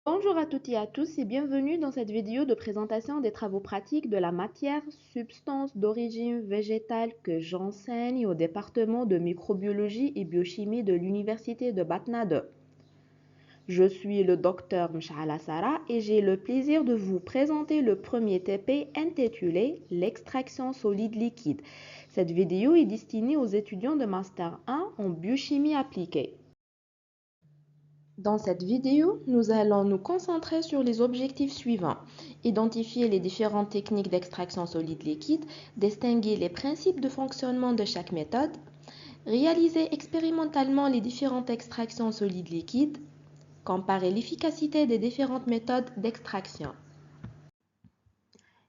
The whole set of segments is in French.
Bonjour à toutes et à tous et bienvenue dans cette vidéo de présentation des travaux pratiques de la matière substance d'origine végétale que j'enseigne au département de microbiologie et biochimie de l'université de Batna 2. Je suis le docteur Msha'ala Sara et j'ai le plaisir de vous présenter le premier TP intitulé l'extraction solide liquide. Cette vidéo est destinée aux étudiants de Master 1 en biochimie appliquée. Dans cette vidéo, nous allons nous concentrer sur les objectifs suivants. Identifier les différentes techniques d'extraction solide liquide, distinguer les principes de fonctionnement de chaque méthode, réaliser expérimentalement les différentes extractions solides liquides, comparer l'efficacité des différentes méthodes d'extraction.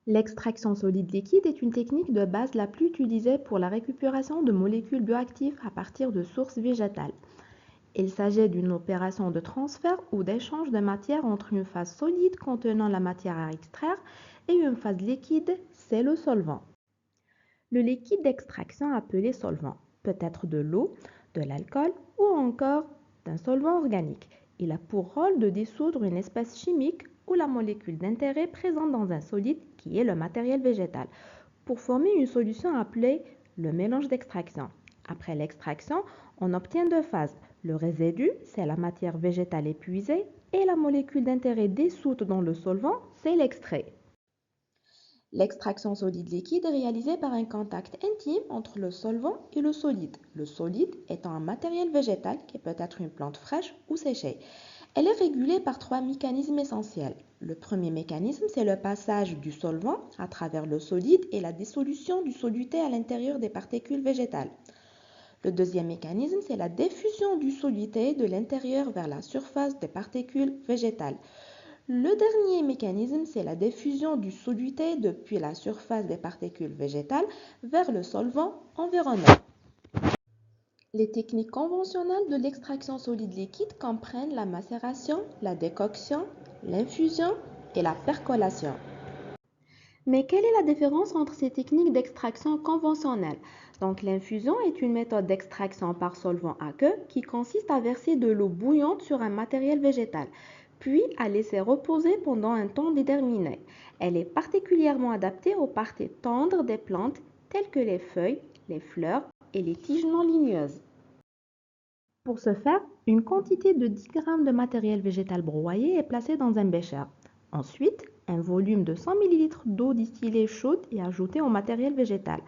L'extraction solide liquide est une technique de base la plus utilisée pour la récupération de molécules bioactives à partir de sources végétales. Il s'agit d'une opération de transfert ou d'échange de matière entre une phase solide contenant la matière à extraire et une phase liquide, c'est le solvant. Le liquide d'extraction appelé solvant peut être de l'eau, de l'alcool ou encore d'un solvant organique. Il a pour rôle de dissoudre une espèce chimique ou la molécule d'intérêt présente dans un solide qui est le matériel végétal pour former une solution appelée le mélange d'extraction. Après l'extraction, on obtient deux phases. Le résidu, c'est la matière végétale épuisée et la molécule d'intérêt dissoute dans le solvant, c'est l'extrait. L'extraction solide liquide est réalisée par un contact intime entre le solvant et le solide étant un matériel végétal qui peut être une plante fraîche ou séchée. Elle est régulée par trois mécanismes essentiels. Le premier mécanisme, c'est le passage du solvant à travers le solide et la dissolution du soluté à l'intérieur des particules végétales. Le deuxième mécanisme, c'est la diffusion du soluté de l'intérieur vers la surface des particules végétales. Le dernier mécanisme, c'est la diffusion du soluté depuis la surface des particules végétales vers le solvant environnant. Les techniques conventionnelles de l'extraction solide liquide comprennent la macération, la décoction, l'infusion et la percolation. Mais quelle est la différence entre ces techniques d'extraction conventionnelles? Donc l'infusion est une méthode d'extraction par solvant aqueux qui consiste à verser de l'eau bouillante sur un matériel végétal, puis à laisser reposer pendant un temps déterminé. Elle est particulièrement adaptée aux parties tendres des plantes telles que les feuilles, les fleurs et les tiges non ligneuses. Pour ce faire, une quantité de 10 g de matériel végétal broyé est placée dans un bécher. Ensuite, un volume de 100 ml d'eau distillée chaude est ajouté au matériel végétal.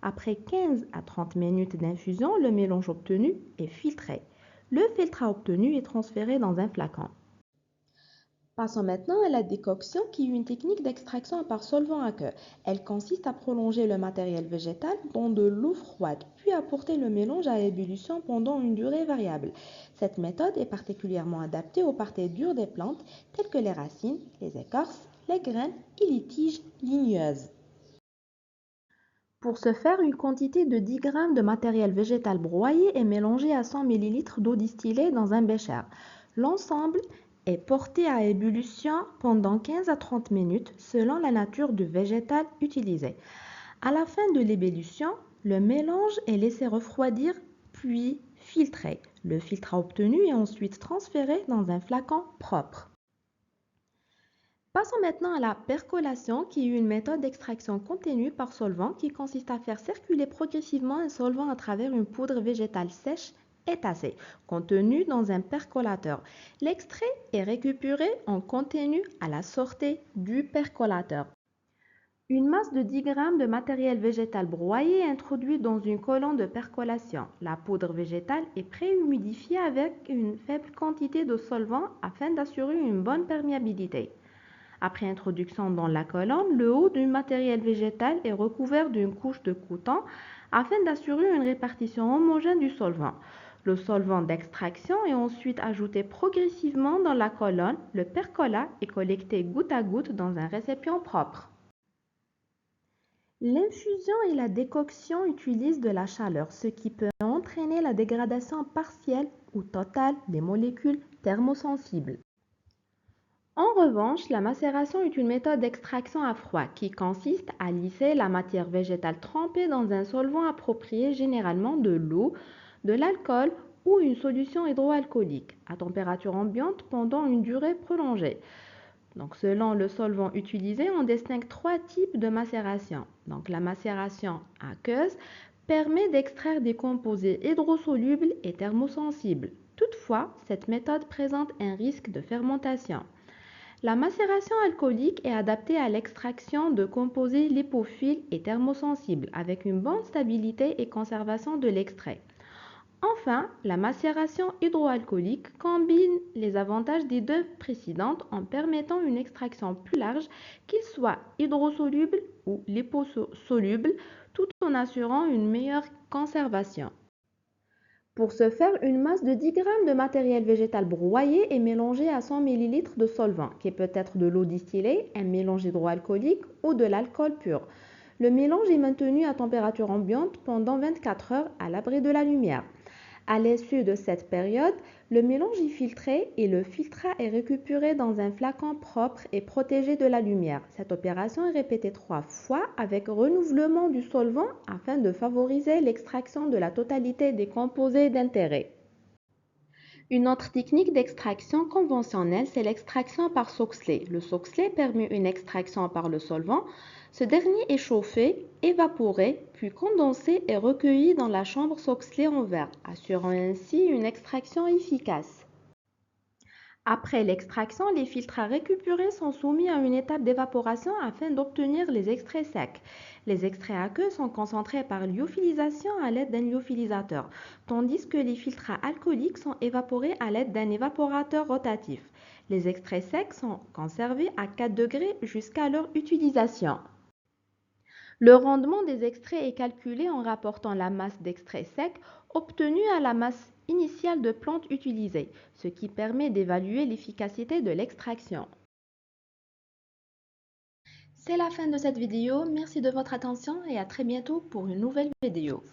Après 15 à 30 minutes d'infusion, le mélange obtenu est filtré. Le filtre obtenu est transféré dans un flacon. Passons maintenant à la décoction qui est une technique d'extraction par solvant aqueux. Elle consiste à prolonger le matériel végétal dans de l'eau froide, puis à porter le mélange à ébullition pendant une durée variable. Cette méthode est particulièrement adaptée aux parties dures des plantes telles que les racines, les écorces, les graines et les tiges ligneuses. Pour ce faire, une quantité de 10 g de matériel végétal broyé est mélangée à 100 ml d'eau distillée dans un bécher. L'ensemble est porté à ébullition pendant 15 à 30 minutes selon la nature du végétal utilisé. À la fin de l'ébullition, le mélange est laissé refroidir puis filtré. Le filtre obtenu est ensuite transféré dans un flacon propre. Passons maintenant à la percolation qui est une méthode d'extraction continue par solvant qui consiste à faire circuler progressivement un solvant à travers une poudre végétale sèche et tassée, contenue dans un percolateur. L'extrait est récupéré en continu à la sortie du percolateur. Une masse de 10 g de matériel végétal broyé est introduite dans une colonne de percolation. La poudre végétale est préhumidifiée avec une faible quantité de solvant afin d'assurer une bonne perméabilité. Après introduction dans la colonne, le haut du matériel végétal est recouvert d'une couche de coton afin d'assurer une répartition homogène du solvant. Le solvant d'extraction est ensuite ajouté progressivement dans la colonne. Le percolat est collecté goutte à goutte dans un récipient propre. L'infusion et la décoction utilisent de la chaleur, ce qui peut entraîner la dégradation partielle ou totale des molécules thermosensibles. En revanche, la macération est une méthode d'extraction à froid qui consiste à lisser la matière végétale trempée dans un solvant approprié, généralement de l'eau, de l'alcool ou une solution hydroalcoolique à température ambiante pendant une durée prolongée. Donc, selon le solvant utilisé, on distingue trois types de macération. Donc, la macération aqueuse permet d'extraire des composés hydrosolubles et thermosensibles. Toutefois, cette méthode présente un risque de fermentation. La macération alcoolique est adaptée à l'extraction de composés lipophiles et thermosensibles avec une bonne stabilité et conservation de l'extrait. Enfin, la macération hydroalcoolique combine les avantages des deux précédentes en permettant une extraction plus large, qu'il soit hydrosoluble ou liposoluble, tout en assurant une meilleure conservation. Pour ce faire, une masse de 10 g de matériel végétal broyé est mélangée à 100 ml de solvant, qui peut être de l'eau distillée, un mélange hydroalcoolique ou de l'alcool pur. Le mélange est maintenu à température ambiante pendant 24 heures à l'abri de la lumière. À l'issue de cette période, le mélange est filtré et le filtrat est récupéré dans un flacon propre et protégé de la lumière. Cette opération est répétée 3 fois avec renouvellement du solvant afin de favoriser l'extraction de la totalité des composés d'intérêt. Une autre technique d'extraction conventionnelle, c'est l'extraction par Soxhlet. Le Soxhlet permet une extraction par le solvant. Ce dernier est chauffé, évaporé, puis condensé et recueilli dans la chambre Soxhlet en verre, assurant ainsi une extraction efficace. Après l'extraction, les filtres récupérés sont soumis à une étape d'évaporation afin d'obtenir les extraits secs. Les extraits aqueux sont concentrés par lyophilisation à l'aide d'un lyophilisateur, tandis que les filtres alcooliques sont évaporés à l'aide d'un évaporateur rotatif. Les extraits secs sont conservés à 4 degrés jusqu'à leur utilisation. Le rendement des extraits est calculé en rapportant la masse d'extrait sec obtenue à la masse initiale de plante utilisée, ce qui permet d'évaluer l'efficacité de l'extraction. C'est la fin de cette vidéo, merci de votre attention et à très bientôt pour une nouvelle vidéo.